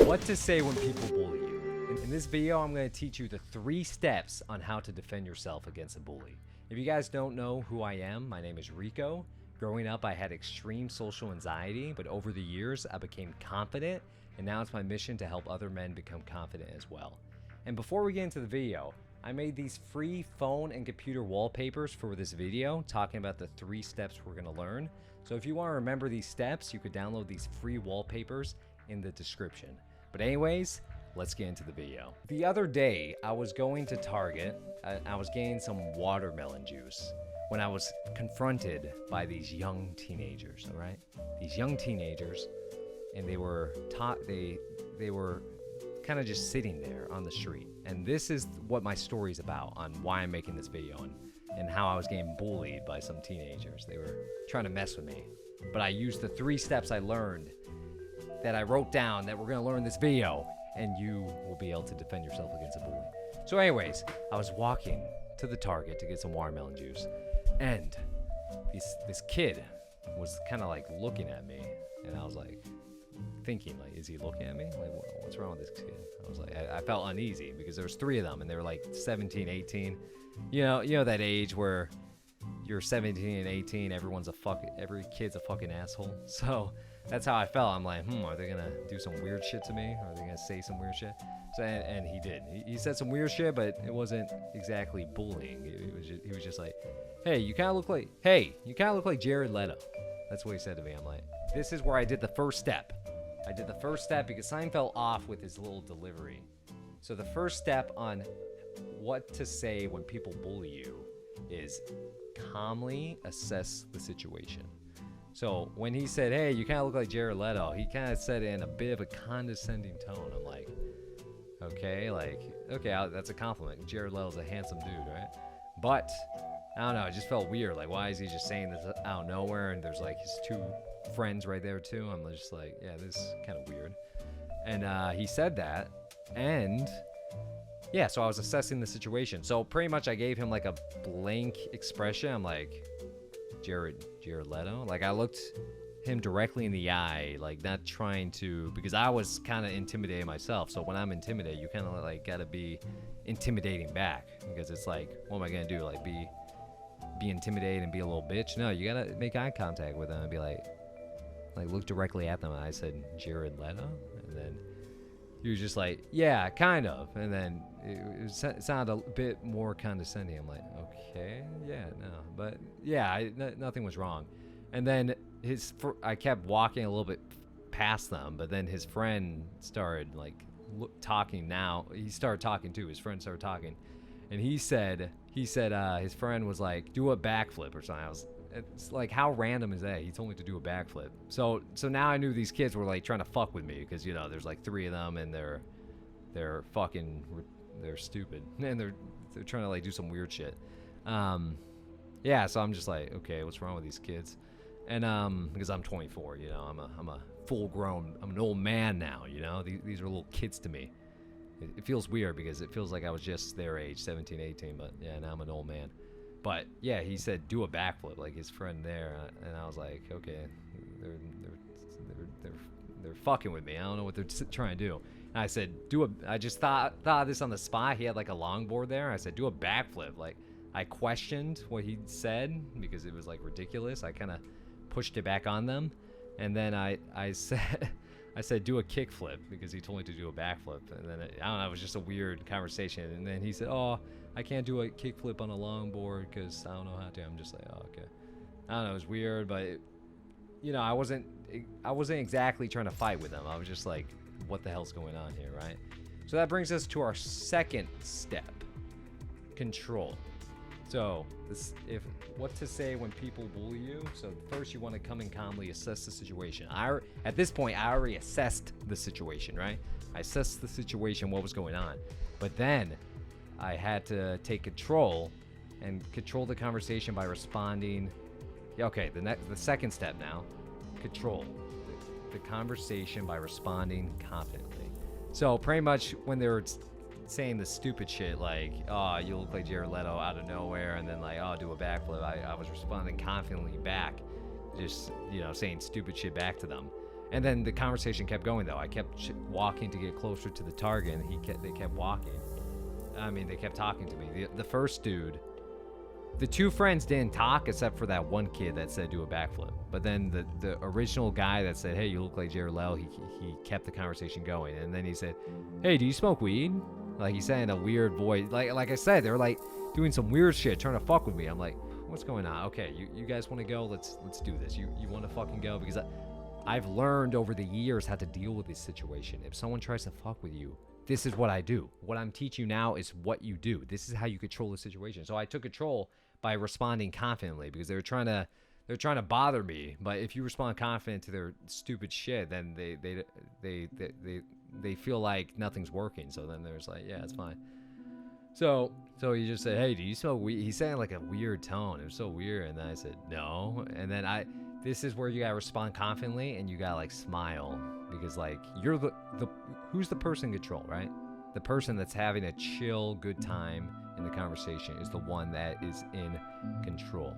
What to say when people bully you. In this video, I'm going to teach you the 3 steps on how to defend yourself against a bully. If you guys don't know who I am, my name is Rico. Growing up, I had extreme social anxiety, but over the years, I became confident, and now it's my mission to help other men become confident as well. And before we get into the video, I made these free phone and computer wallpapers for this video, talking about the 3 steps we're going to learn. So if you want to remember these steps, you could download these free wallpapers in the description. But anyways, let's get into the video. The other day, I was going to Target. I was getting some watermelon juice when I was confronted by these young teenagers, all right? These young teenagers, and they were kind of just sitting there on the street. And this is what my story is about, on why I'm making this video, and how I was getting bullied by some teenagers. They were trying to mess with me. But I used the 3 steps I learned that I wrote down that we're going to learn in this video, and you will be able to defend yourself against a bully. So anyways, I was walking to the Target to get some watermelon juice, and this kid was kind of like looking at me, and I was like thinking, like, is he looking at me? Like, what's wrong with this kid? I was like, I felt uneasy because there was 3 of them, and they were like 17, 18. You know that age where you're 17 and 18, every kid's a fucking asshole. So that's how I felt. I'm like, are they gonna do some weird shit to me? Are they gonna say some weird shit? So, and he did. He said some weird shit, but it wasn't exactly bullying. He was just like, hey, you kind of look like Jared Leto. That's what he said to me. I'm like, this is where I did the first step. I did the first step because Simon fell off with his little delivery. So the first step on what to say when people bully you is calmly assess the situation. So when he said, hey, you kind of look like Jared Leto, he kind of said it in a bit of a condescending tone. I'm like, okay, that's a compliment. Jared Leto's a handsome dude, right? But I don't know, it just felt weird. Like, why is he just saying this out of nowhere? And there's like his 2 friends right there too. I'm just like, yeah, this is kind of weird. And he said that, and yeah, so I was assessing the situation. So pretty much I gave him like a blank expression. I'm like, Jared Leto? Like, I looked him directly in the eye, like not trying to, because I was kind of intimidated myself. So when I'm intimidated, you kind of like gotta be intimidating back, because it's like, what am I gonna do? Like be intimidated and be a little bitch? No, you gotta make eye contact with them and be like look directly at them. And I said, Jared Leto? And then he was just like, yeah, kind of. And then it sounded a bit more condescending. I'm like, okay, yeah, no. But yeah, nothing was wrong. And then I kept walking a little bit past them, but then his friend started like talking now. He started talking too. His friend started talking. And he said his friend was like, do a backflip or something. It's like, how random is that? He told me to do a backflip. So now I knew these kids were like trying to fuck with me, because there's like 3 of them, and they're stupid, and they're trying to like do some weird shit. Yeah, so I'm just like, okay, what's wrong with these kids? And because I'm 24, I'm a full grown, I'm an old man now. These are little kids to me. It feels weird because it feels like I was just their age, 17, 18, but yeah, now I'm an old man. But yeah, he said do a backflip, like his friend there, and I was like, okay, they're fucking with me. I don't know what they're trying to do. And I said I just thought of this on the spot. He had like a longboard there. I said do a backflip. Like, I questioned what he said because it was like ridiculous. I kind of pushed it back on them, and then I said do a kickflip because he told me to do a backflip. And then I don't know, it was just a weird conversation. And then he said, oh, I can't do a kickflip on a longboard because I don't know how to. I'm just like, oh, okay. I don't know, it was weird, but I wasn't exactly trying to fight with him. I was just like, what the hell's going on here, right? So that brings us to our second step, control. So what to say when people bully you. So first, you want to come and calmly assess the situation. At this point, I already assessed the situation, right? I assessed the situation, what was going on. But then I had to take control and control the conversation by responding. Okay, the second step now, control the conversation by responding confidently. So pretty much when they were saying the stupid shit like, oh, you look like Jared Leto out of nowhere, and then like, oh, do a backflip, I was responding confidently back, just saying stupid shit back to them. And then the conversation kept going though. I kept walking to get closer to the target, and they kept walking. I mean, they kept talking to me. The first dude, the two friends didn't talk except for that one kid that said do a backflip. But then the original guy that said, hey, you look like Jared Leto, he kept the conversation going. And then he said, hey, do you smoke weed? Like he said in a weird voice. Like I said, they were like doing some weird shit, trying to fuck with me. I'm like, what's going on? Okay, you guys want to go? Let's do this. You want to fucking go? Because I've learned over the years how to deal with this situation. If someone tries to fuck with you, this is what I do. What I'm teaching you now is what you do. This is how you control the situation. So I took control by responding confidently, because they're trying to bother me. But if you respond confident to their stupid shit, then they feel like nothing's working. So then there's like, yeah, it's fine. So he just said, hey, do you smoke weed? He said in like a weird tone. It was so weird. And then I said, no. And then this is where you gotta respond confidently, and you gotta like smile, because like you're the who's the person in control, right? The person that's having a chill, good time in the conversation is the one that is in control.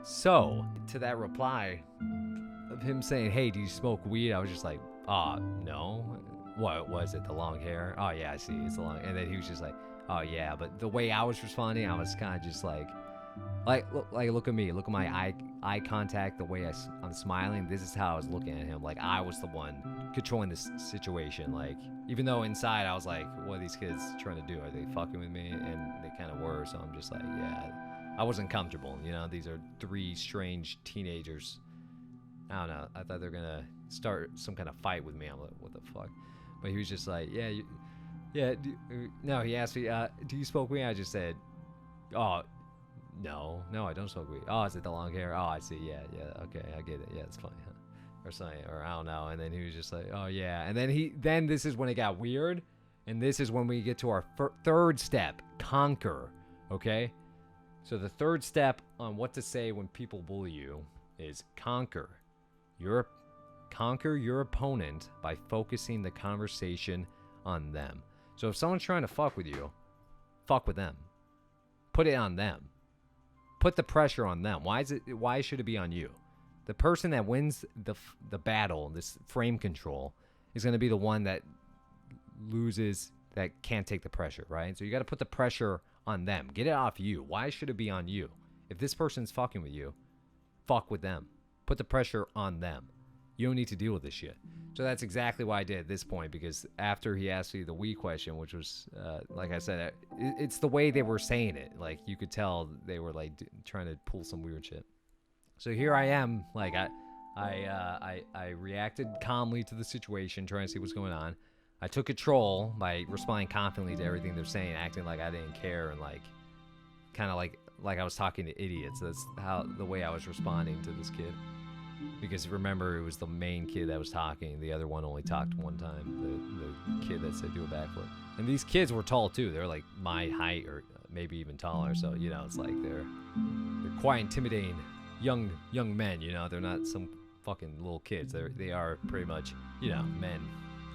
So to that reply of him saying, hey, do you smoke weed? I was just like, no. What was it? The long hair? Oh yeah, I see. It's the long. And then he was just like, oh yeah. But the way I was responding, I was kind of just like look at me, look at my eye contact, the way I'm smiling. This is how I was looking at him. Like I was the one controlling this situation. Like even though inside I was like, what are these kids trying to do? Are they fucking with me? And they kind of were. So I'm just like, yeah, I wasn't comfortable. You know, these are three strange teenagers. I don't know. I thought they were gonna start some kind of fight with me. I'm like, what the fuck? But he was just like, yeah. No, he asked me, do you smoke weed? I just said, oh. No, I don't smoke weed. Oh, is it the long hair? Oh, I see. Yeah, okay, I get it. Yeah, it's funny, huh? Or something, or I don't know. And then he was just like, oh yeah. And then this is when it got weird, and this is when we get to our third step: conquer. Okay. So the third step on what to say when people bully you is conquer. Conquer your opponent by focusing the conversation on them. So if someone's trying to fuck with you, fuck with them. Put it on them. Put the pressure on them. Why should it be on you? The person that wins the battle, this frame control, is going to be the one that loses, that can't take the pressure, right? So you got to put the pressure on them. Get it off you. Why should it be on you? If this person's fucking with you, fuck with them. Put the pressure on them. You don't need to deal with this shit. So that's exactly why I did at this point, because after he asked me the we question, which was, like I said, it's the way they were saying it. Like, you could tell they were, like, trying to pull some weird shit. So here I am, like, I reacted calmly to the situation, trying to see what's going on. I took control by responding confidently to everything they're saying, acting like I didn't care, and, like, kind of like I was talking to idiots. That's the way I was responding to this kid. Because remember, it was the main kid that was talking. The other one only talked one time. The kid that said do a backflip. And these kids were tall too. They're like my height or maybe even taller. So you know, it's like they're quite intimidating young men. You know, they're not some fucking little kids. They are pretty much, you know, men.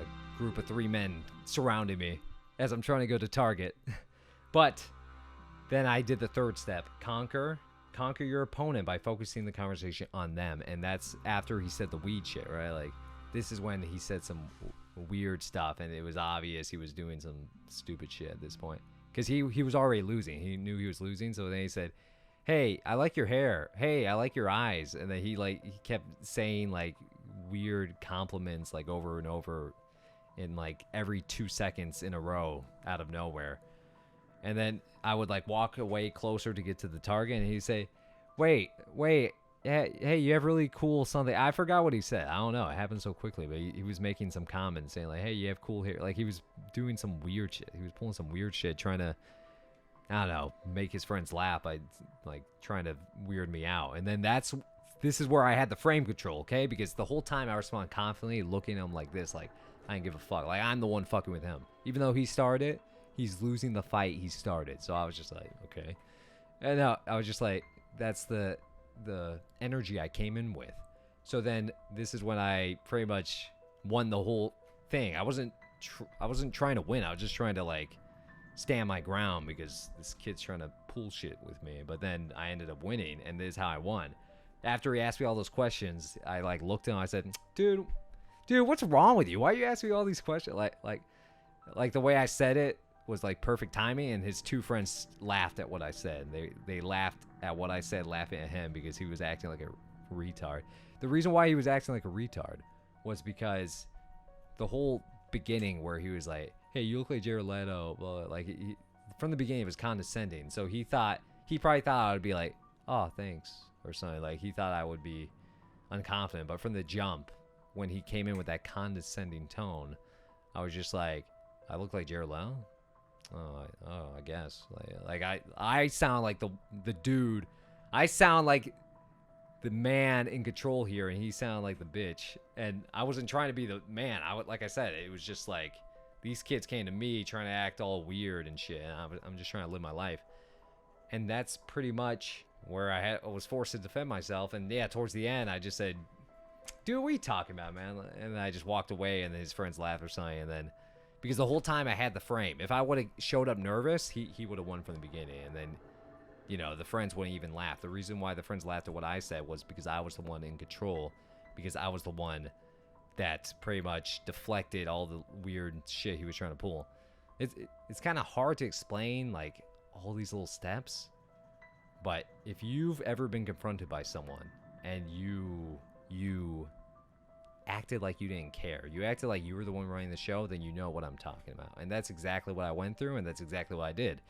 A group of 3 men surrounding me as I'm trying to go to target. But then I did the third step: conquer your opponent by focusing the conversation on them. And that's after he said the weed shit, right? Like, this is when he said some weird stuff, and it was obvious he was doing some stupid shit at this point, because he was already losing. He knew he was losing. So then he said, hey, I like your hair. Hey, I like your eyes. And then he kept saying like weird compliments like over and over in like every 2 seconds in a row out of nowhere. And then I would like walk away closer to get to the target, and he'd say, wait, hey, you have really cool something. I forgot what he said. I don't know. It happened so quickly, but he was making some comments saying like, hey, you have cool hair. Like, he was doing some weird shit. He was pulling some weird shit, trying to, I don't know, make his friends laugh by like trying to weird me out. And then this is where I had the frame control, okay? Because the whole time I respond confidently, looking at him like this, like I didn't give a fuck. Like, I'm the one fucking with him. Even though he started it, he's losing the fight he started. So I was just like, okay. And I was just like, that's the energy I came in with. So then this is when I pretty much won the whole thing. I wasn't trying to win. I was just trying to like stand my ground, because this kid's trying to pull shit with me. But then I ended up winning, and this is how I won. After he asked me all those questions, I like looked at him. I said, dude, Dude, what's wrong with you? Why are you asking me all these questions? Like the way I said it was like perfect timing, and his two friends laughed at what I said. They laughed at what I said, laughing at him because he was acting like a retard. The reason why he was acting like a retard was because the whole beginning where he was like, "Hey, you look like Jared Leto," blah, like from the beginning it was condescending. So he probably thought I would be like, "Oh, thanks," or something. Like he thought I would be unconfident. But from the jump, when he came in with that condescending tone, I was just like, "I look like Jared Leto." I guess. I sound like the dude. I sound like the man in control here, and he sounded like the bitch. And I wasn't trying to be the man. Like I said, it was just like these kids came to me trying to act all weird and shit. And I'm just trying to live my life, and that's pretty much where I was forced to defend myself. And yeah, towards the end, I just said, "Dude, what are you talking about, man?" And then I just walked away, and then his friends laughed or something, and then. Because the whole time I had the frame. If I would have showed up nervous, he would have won from the beginning. And then, you know, the friends wouldn't even laugh. The reason why the friends laughed at what I said was because I was the one in control. Because I was the one that pretty much deflected all the weird shit he was trying to pull. It's kind of hard to explain, like, all these little steps. But if you've ever been confronted by someone and you acted like you didn't care, you acted like you were the one running the show, then you know what I'm talking about. And that's exactly what I went through, and that's exactly what I did.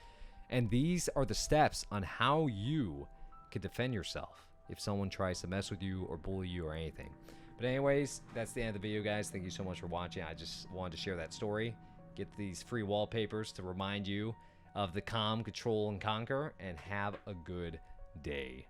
And these are the steps on how you could defend yourself if someone tries to mess with you or bully you or anything. But anyways, that's the end of the video, guys. Thank you so much for watching. I just wanted to share that story, get these free wallpapers to remind you of the calm, control, and conquer, and have a good day.